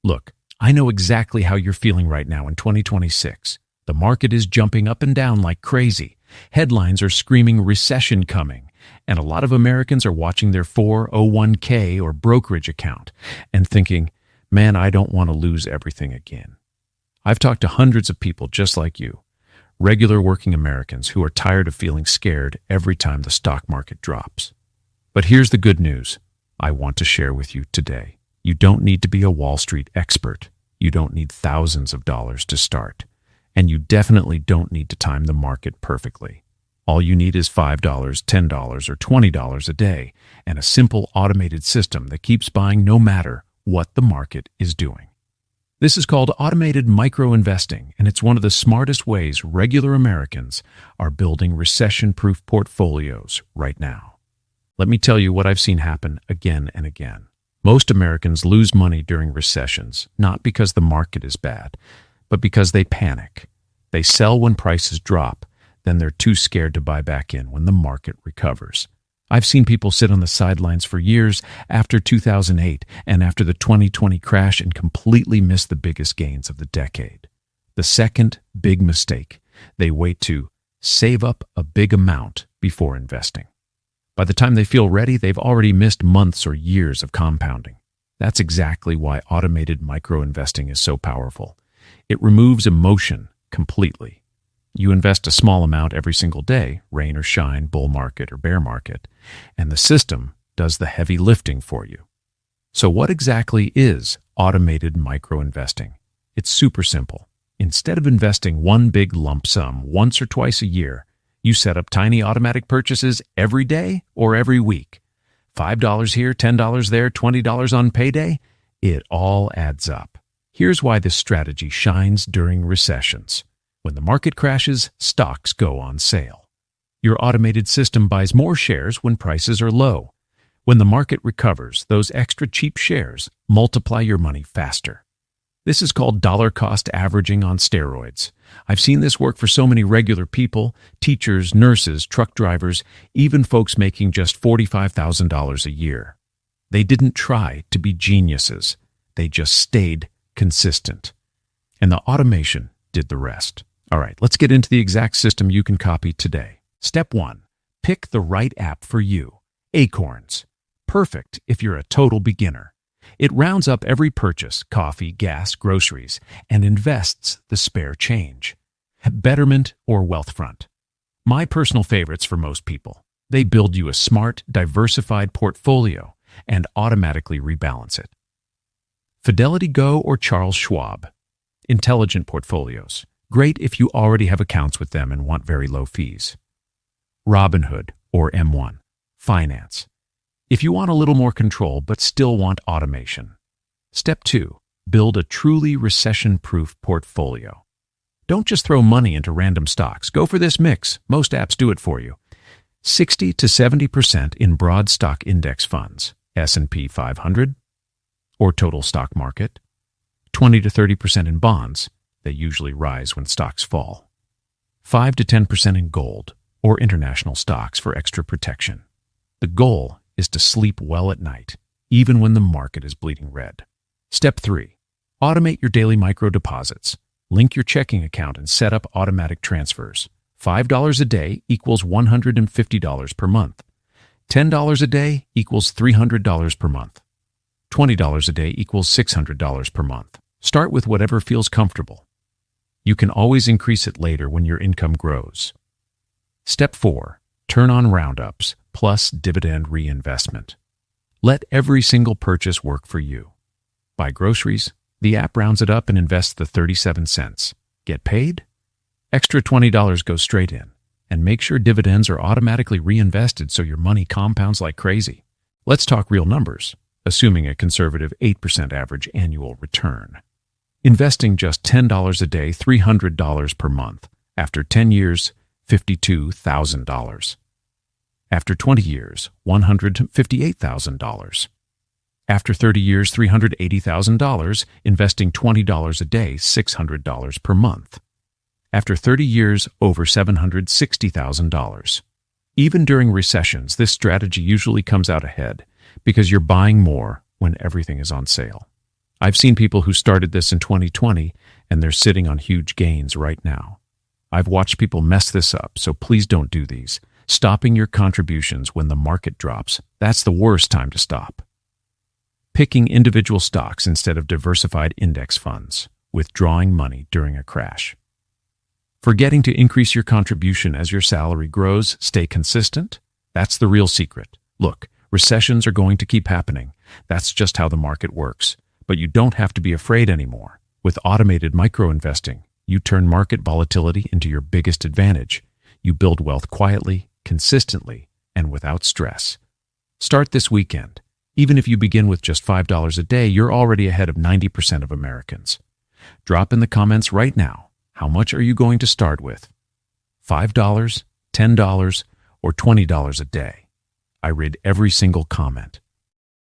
Look, I know exactly how you're feeling right now in 2026. The market is jumping up and down like crazy. Headlines are screaming recession coming, and a lot of Americans are watching their 401k or brokerage account and thinking, man, I don't want to lose everything again. I've talked to hundreds of people just like you, regular working Americans who are tired of feeling scared every time the stock market drops. But here's the good news I want to share with you today. You don't need to be a Wall Street expert. You don't need thousands of dollars to start. And you definitely don't need to time the market perfectly. All you need is $5, $10, or $20 a day, and a simple automated system that keeps buying no matter what the market is doing. This is called automated micro-investing, and it's one of the smartest ways regular Americans are building recession-proof portfolios right now. Let me tell you what I've seen happen again and again. Most Americans lose money during recessions, not because the market is bad, but because they panic. They sell when prices drop, then they're too scared to buy back in when the market recovers. I've seen people sit on the sidelines for years after 2008 and after the 2020 crash and completely miss the biggest gains of the decade. The second big mistake, they wait to save up a big amount before investing. By the time they feel ready, they've already missed months or years of compounding. That's exactly why automated micro-investing is so powerful. It removes emotion completely. You invest a small amount every single day, rain or shine, bull market or bear market, and the system does the heavy lifting for you. So what exactly is automated micro-investing? It's super simple. Instead of investing one big lump sum once or twice a year, you set up tiny automatic purchases every day or every week. $5 here, $10 there, $20 on payday. It all adds up. Here's why this strategy shines during recessions. When the market crashes, stocks go on sale. Your automated system buys more shares when prices are low. When the market recovers, those extra cheap shares multiply your money faster. This is called dollar cost averaging on steroids. I've seen this work for so many regular people, teachers, nurses, truck drivers, even folks making just $45,000 a year. They didn't try to be geniuses. They just stayed consistent. And the automation did the rest. All right, let's get into the exact system you can copy today. Step 1. Pick the right app for you. Acorns. Perfect if you're a total beginner. It rounds up every purchase, coffee, gas, groceries, and invests the spare change. Betterment or Wealthfront. My personal favorites for most people. They build you a smart, diversified portfolio and automatically rebalance it. Fidelity Go or Charles Schwab. Intelligent portfolios. Great if you already have accounts with them and want very low fees. Robinhood or M1. Finance. If you want a little more control but still want automation. Step 2. Build a truly recession-proof portfolio. Don't just throw money into random stocks. Go for this mix. Most apps do it for you. 60 to 70% in broad stock index funds, S&P 500, or total stock market. 20 to 30% in bonds. They usually rise when stocks fall. 5 to 10% in gold or international stocks for extra protection. The goal is to sleep well at night, even when the market is bleeding red. Step 3. Automate your daily micro deposits. Link your checking account and set up automatic transfers. $5 a day equals $150 per month. $10 a day equals $300 per month. $20 a day equals $600 per month. Start with whatever feels comfortable. You can always increase it later when your income grows. Step 4. Turn on roundups plus dividend reinvestment. Let every single purchase work for you. Buy groceries, the app rounds it up and invests the 37 cents. Get paid? Extra $20 goes straight in. And make sure dividends are automatically reinvested so your money compounds like crazy. Let's talk real numbers, assuming a conservative 8% average annual return. Investing just $10 a day, $300 per month. After 10 years, $52,000. After 20 years, $158,000. After 30 years, $380,000, investing $20 a day, $600 per month. After 30 years, over $760,000. Even during recessions, this strategy usually comes out ahead because you're buying more when everything is on sale. I've seen people who started this in 2020 and they're sitting on huge gains right now. I've watched people mess this up, so please don't do these. Stopping your contributions when the market drops, that's the worst time to stop. Picking individual stocks instead of diversified index funds, withdrawing money during a crash. Forgetting to increase your contribution as your salary grows, stay consistent. That's the real secret. Look, recessions are going to keep happening. That's just how the market works. But you don't have to be afraid anymore. With automated micro-investing, you turn market volatility into your biggest advantage. You build wealth quietly, consistently, and without stress. Start this weekend. Even if you begin with just $5 a day, you're already ahead of 90% of Americans. Drop in the comments right now. How much are you going to start with? $5, $10, or $20 a day? I read every single comment.